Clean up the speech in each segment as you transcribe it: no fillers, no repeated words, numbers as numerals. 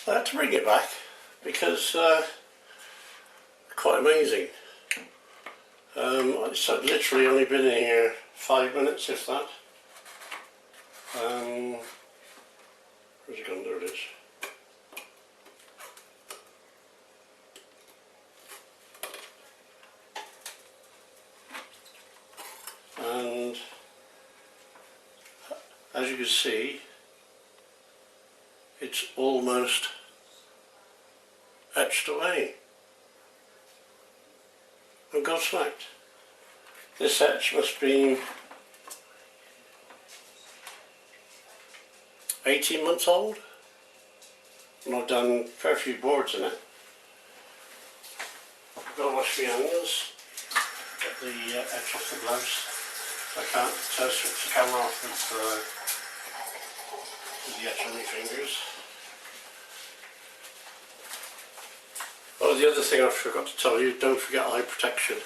So I had to bring it back because quite amazing. It's literally only been in here 5 minutes, if that. Where's it gone? There it is. And as you can see, it's almost etched away. I'm gobsmacked. This etch must be 18 months old, and I've done a fair few boards in it. I've got to wash my hands, get the etch off the gloves. I can't switch the camera off with the etch on my fingers. Oh, the other thing I forgot to tell you, don't forget eye protection,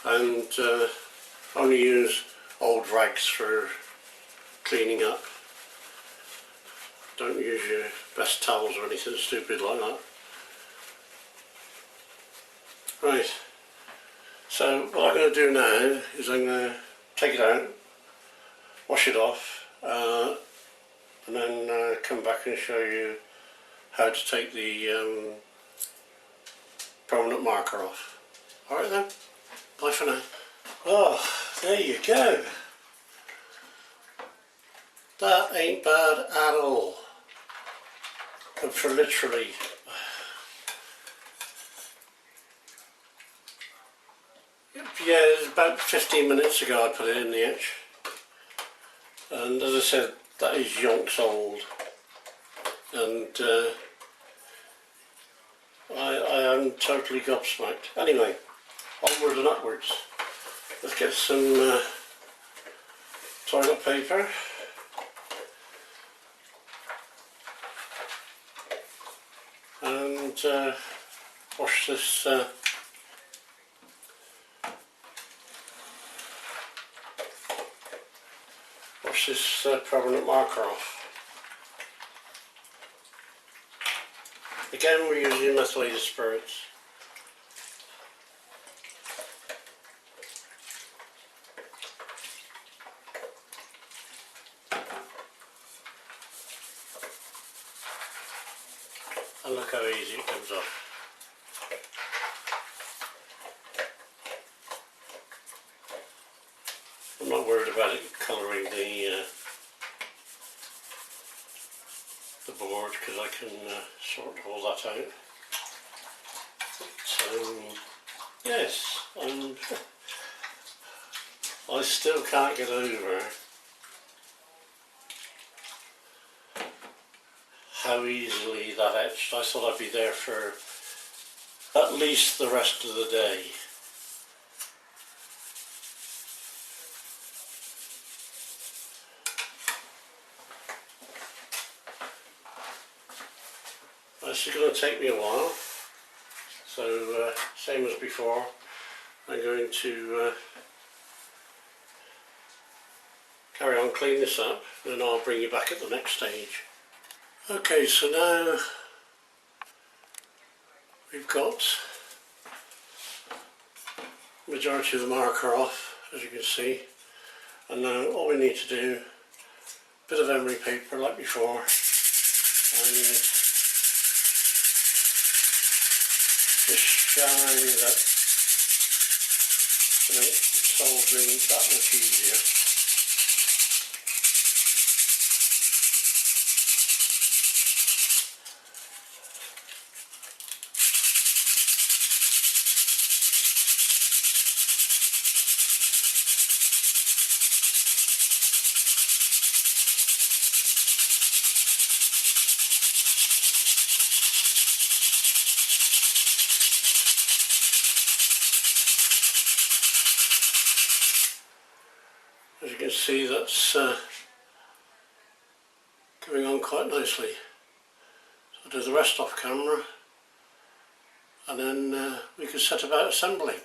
and only use old rags for cleaning up. Don't use your best towels or anything stupid like that. Right, so what I'm going to do now is I'm going to take it out, wash it off, and then come back and show you how to take the permanent marker off. Alright then, bye for now. Oh, there you go. That ain't bad at all. And for literally yeah, it was about 15 minutes ago I put it in the etch, and as I said, that is yonks old, and I am totally gobsmacked. Anyway, onward and upwards. Let's get some toilet paper. And wash this permanent marker off. Again, we're using methylated spirits. And look how easy it comes off. I'm not worried about it colouring the board, because I can sort all that out. So yes, I still can't get over how easily that etched. I thought I'd be there for at least the rest of the day. This is going to take me a while, so same as before, I'm going to carry on cleaning this up, and then I'll bring you back at the next stage. Okay, so now we've got the majority of the marker off, as you can see, and now all we need to do, a bit of emery paper like before, and just shine it up to make soldering that much easier. As you can see, that's going on quite nicely. So I'll do the rest off camera, and then we can set about assembling.